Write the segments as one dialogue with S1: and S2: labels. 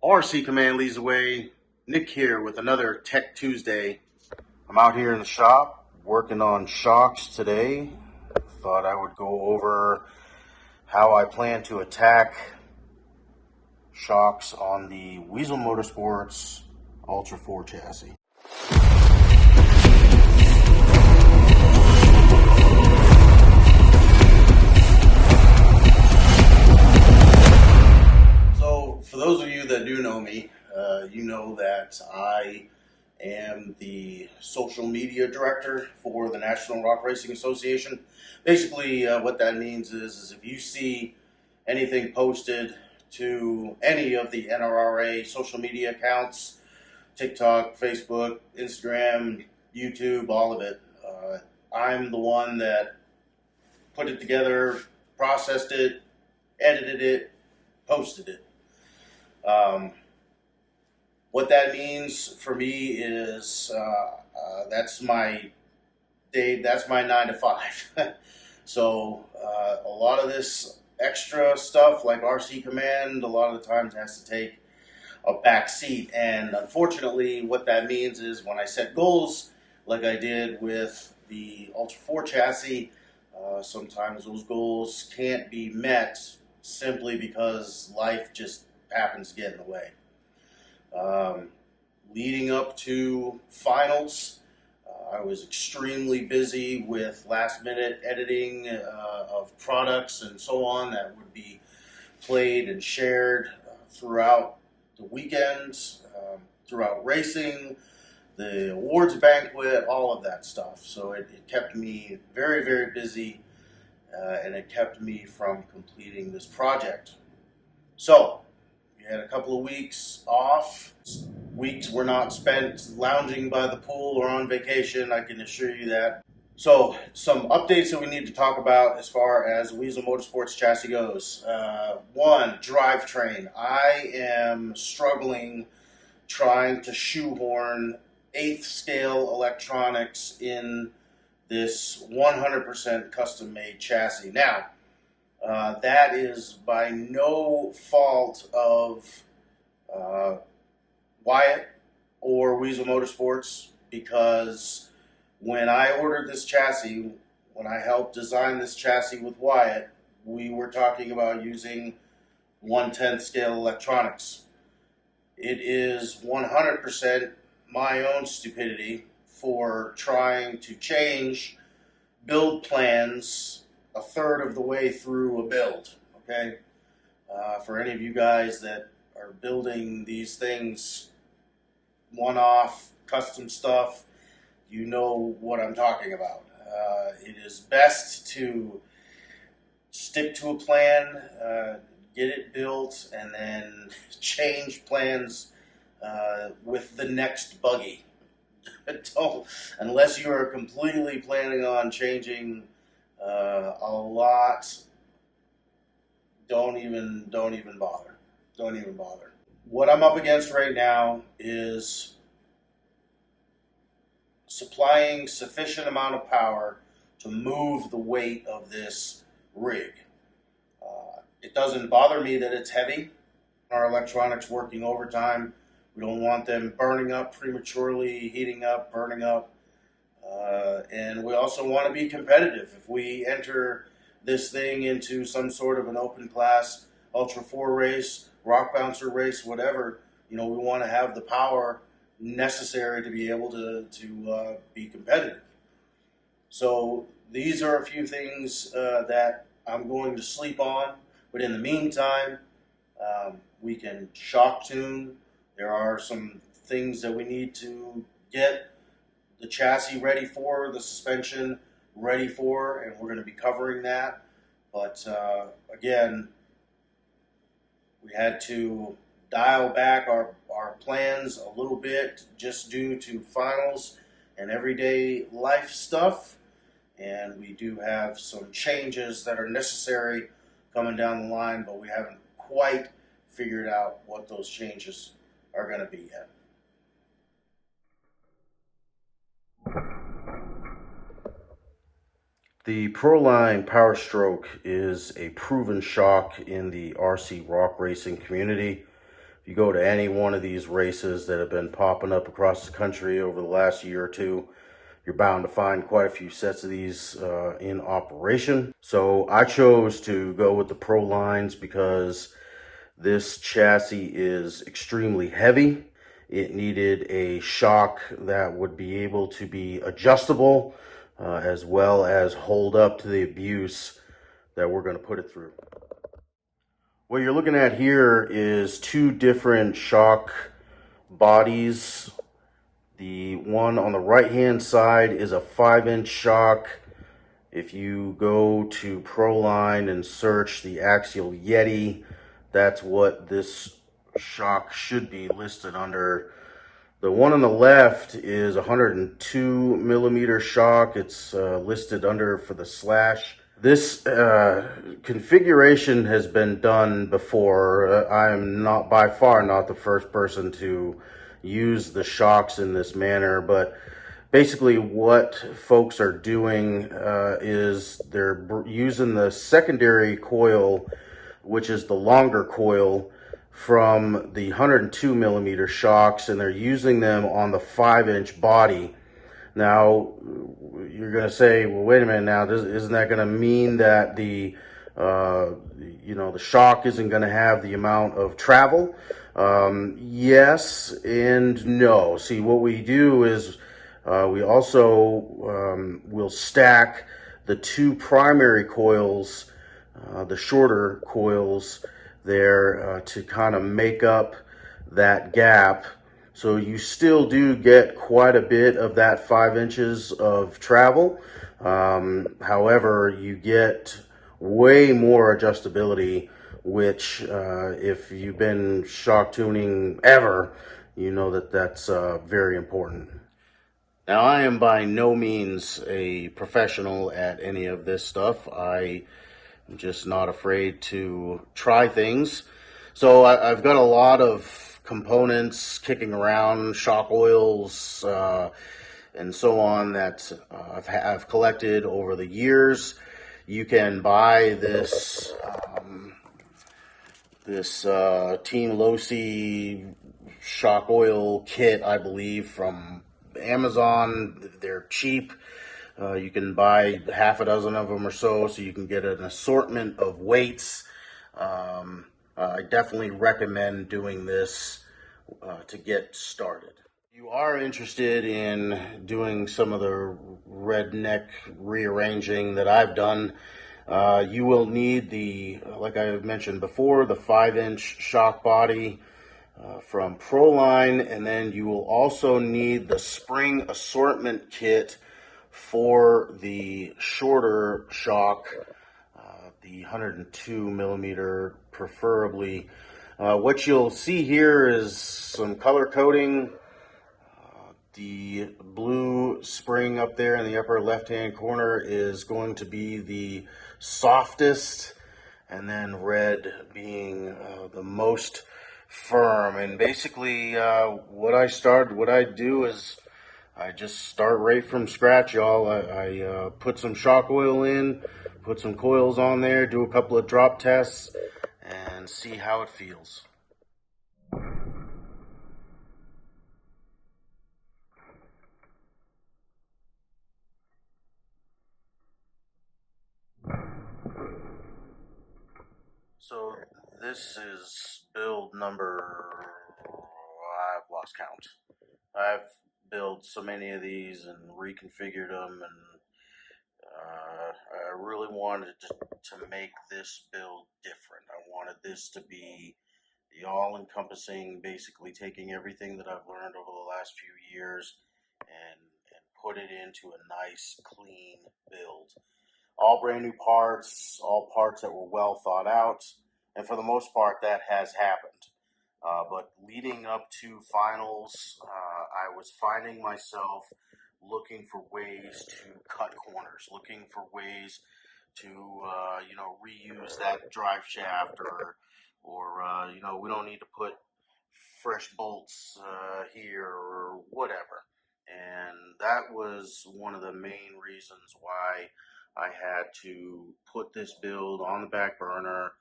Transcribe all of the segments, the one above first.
S1: RC Command leads the way. Nick here with another Tech Tuesday. I'm out here in the shop working on shocks today. Thought I would go over how I plan to attack shocks on the Weasel Motorsports Ultra 4 chassis. So for those of you that do know me, you know that I am the social media director for the National Rock Racing Association. Basically, what that means is if you see anything posted to any of the NRRA social media accounts, TikTok, Facebook, Instagram, YouTube, all of it, I'm the one that put it together, processed it, edited it, posted it. What that means for me is that's my day, that's my 9 to 5. So a lot of this extra stuff like RC Command a lot of the times has to take a back seat. And unfortunately, what that means is when I set goals like I did with the Ultra 4 chassis, sometimes those goals can't be met simply because life just happens to get in the way. Leading up to finals, I was extremely busy with last-minute editing of products and so on that would be played and shared throughout the weekends, throughout racing, the awards banquet, all of that stuff. So it kept me very, very busy, and it kept me from completing this project. So we had a couple of weeks off. Weeks were not spent lounging by the pool or on vacation, I can assure you that. So, some updates that we need to talk about as far as Weasel Motorsports chassis goes. One, drivetrain. I am struggling trying to shoehorn 8th scale electronics in this 100% custom-made chassis. Now, that is by no fault of Wyatt or Weasel Motorsports, because when I ordered this chassis, when I helped design this chassis with Wyatt, we were talking about using 1/10 scale electronics. It is 100% my own stupidity for trying to change build plans a third of the way through a build, okay? For any of you guys that are building these things one-off, custom stuff, you know what I'm talking about. It is best to stick to a plan, get it built, and then change plans with the next buggy. Unless you are completely planning on changing a lot, don't even bother. Don't even bother. What I'm up against right now is supplying sufficient amount of power to move the weight of this rig. It doesn't bother me that it's heavy. Our electronics working overtime. We don't want them burning up prematurely, heating up, burning up. And we also want to be competitive. If we enter this thing into some sort of an open class Ultra 4 race, rock bouncer race, whatever, we want to have the power necessary to be able to be competitive. So these are a few things that I'm going to sleep on. But in the meantime, we can shock tune. There are some things that we need to get the chassis ready for, the suspension ready for, and we're going to be covering that. But again, we had to dial back our plans a little bit just due to finals and everyday life stuff. And we do have some changes that are necessary coming down the line, but we haven't quite figured out what those changes are going to be yet. The Proline Power Stroke is a proven shock in the RC rock racing community. If you go to any one of these races that have been popping up across the country over the last year or two, you're bound to find quite a few sets of these in operation. So I chose to go with the Pro lines because this chassis is extremely heavy. It needed a shock that would be able to be adjustable as well as hold up to the abuse that we're going to put it through. What you're looking at here is two different shock bodies. The one on the right hand side is a 5-inch shock. If you go to Proline and search the Axial Yeti, that's what this shock should be listed under. The one on the left is 102 millimeter shock. It's listed under for the Slash. This configuration has been done before. I am not, by far not, the first person to use the shocks in this manner, but basically what folks are doing is they're using the secondary coil, which is the longer coil from the 102 millimeter shocks, and they're using them on the 5-inch body. Now, you're going to say, well, wait a minute now, isn't that going to mean that the shock isn't going to have the amount of travel? Yes and no. See, what we do is we also will stack the two primary coils, the shorter coils there, to kind of make up that gap. So you still do get quite a bit of that 5 inches of travel. However, you get way more adjustability, which if you've been shock tuning ever, you know that that's very important. Now, I am by no means a professional at any of this stuff. I'm just not afraid to try things. So I've got a lot of components kicking around, shock oils, and so on that I've collected over the years. You can buy this Team Losi shock oil kit, I believe, from Amazon. They're cheap. You can buy half a dozen of them or so you can get an assortment of weights. I definitely recommend doing this to get started. If you are interested in doing some of the redneck rearranging that I've done, you will need like I mentioned before, the 5-inch shock body from Proline, and then you will also need the spring assortment kit for the shorter shock, the 102 millimeter preferably. What you'll see here is some color coding. The blue spring up there in the upper left hand corner is going to be the softest, and then red being the most firm. And basically what I do is I just start right from scratch, y'all. I put some shock oil in, put some coils on there, do a couple of drop tests, and see how it feels. So this is build number, I've lost count. I've built so many of these and reconfigured them, and I really wanted to make this build different. I wanted this to be the all-encompassing, basically taking everything that I've learned over the last few years and put it into a nice, clean build. All brand new parts, all parts that were well thought out, and for the most part, that has happened. But leading up to finals, I was finding myself looking for ways to cut corners, looking for ways to reuse that drive shaft, or we don't need to put fresh bolts here or whatever. And that was one of the main reasons why I had to put this build on the back burner,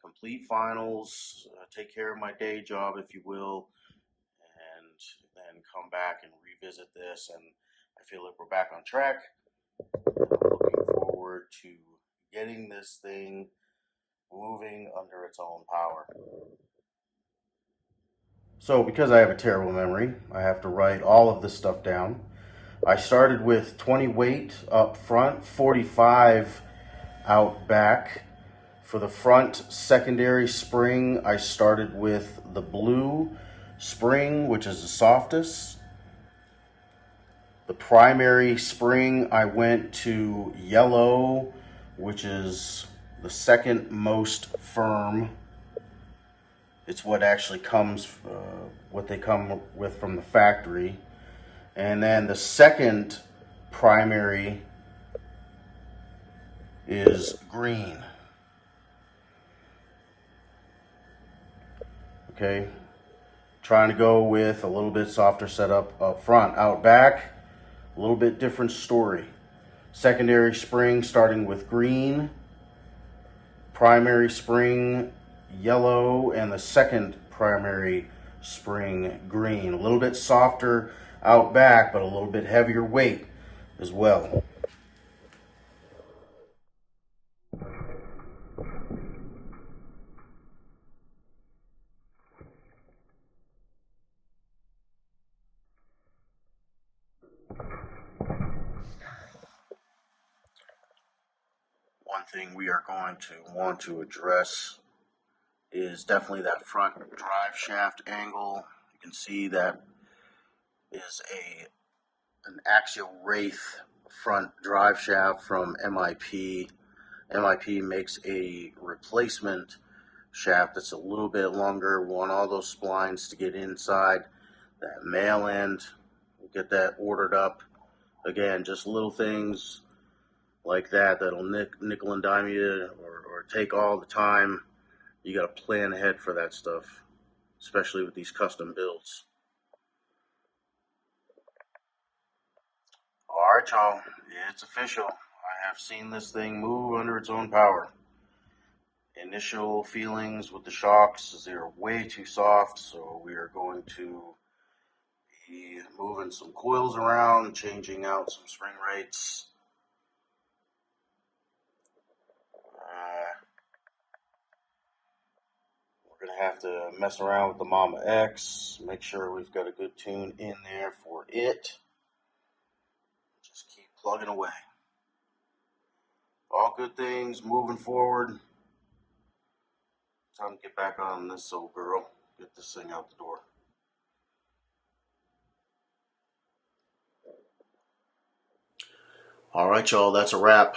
S1: complete finals, take care of my day job, if you will, and then come back and revisit this. And I feel like we're back on track. I'm looking forward to getting this thing moving under its own power. So because I have a terrible memory, I have to write all of this stuff down. I started with 20 weight up front, 45 out back. For the front secondary spring, I started with the blue spring, which is the softest. The primary spring, I went to yellow, which is the second most firm. It's what actually comes, what they come with from the factory. And then the second primary is green. Okay, trying to go with a little bit softer setup up front. Out back, a little bit different story. Secondary spring starting with green, primary spring yellow, and the second primary spring green. A little bit softer out back, but a little bit heavier weight as well. One thing we are going to want to address is definitely that front drive shaft angle. You can see that is an axial wraith front drive shaft from MIP. MIP makes a replacement shaft that's a little bit longer. We want all those splines to get inside that male end. We'll get that ordered up. Again, just little things like that that'll nickel and dime you or take all the time. You got to plan ahead for that stuff, especially with these custom builds. All right, y'all, it's official. I have seen this thing move under its own power. Initial feelings with the shocks is they're way too soft, so we are going to be moving some coils around, changing out some spring rates. We're going to have to mess around with the Mama X, make sure we've got a good tune in there for it. Just keep plugging away. All good things, moving forward. Time to get back on this old girl, get this thing out the door. All right, y'all, that's a wrap.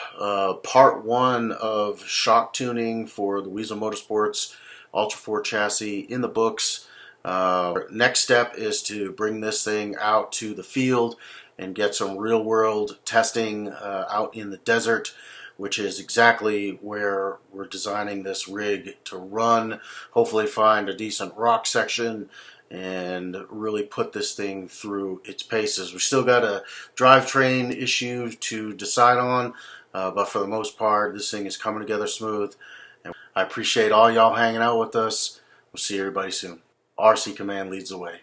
S1: Part one of shock tuning for the Weasel Motorsports Ultra 4 chassis in the books. Next step is to bring this thing out to the field and get some real world testing out in the desert, which is exactly where we're designing this rig to run. Hopefully find a decent rock section and really put this thing through its paces. We still got a drivetrain issue to decide on, but for the most part, this thing is coming together smooth. And I appreciate all y'all hanging out with us. We'll see everybody soon. RC Command leads the way.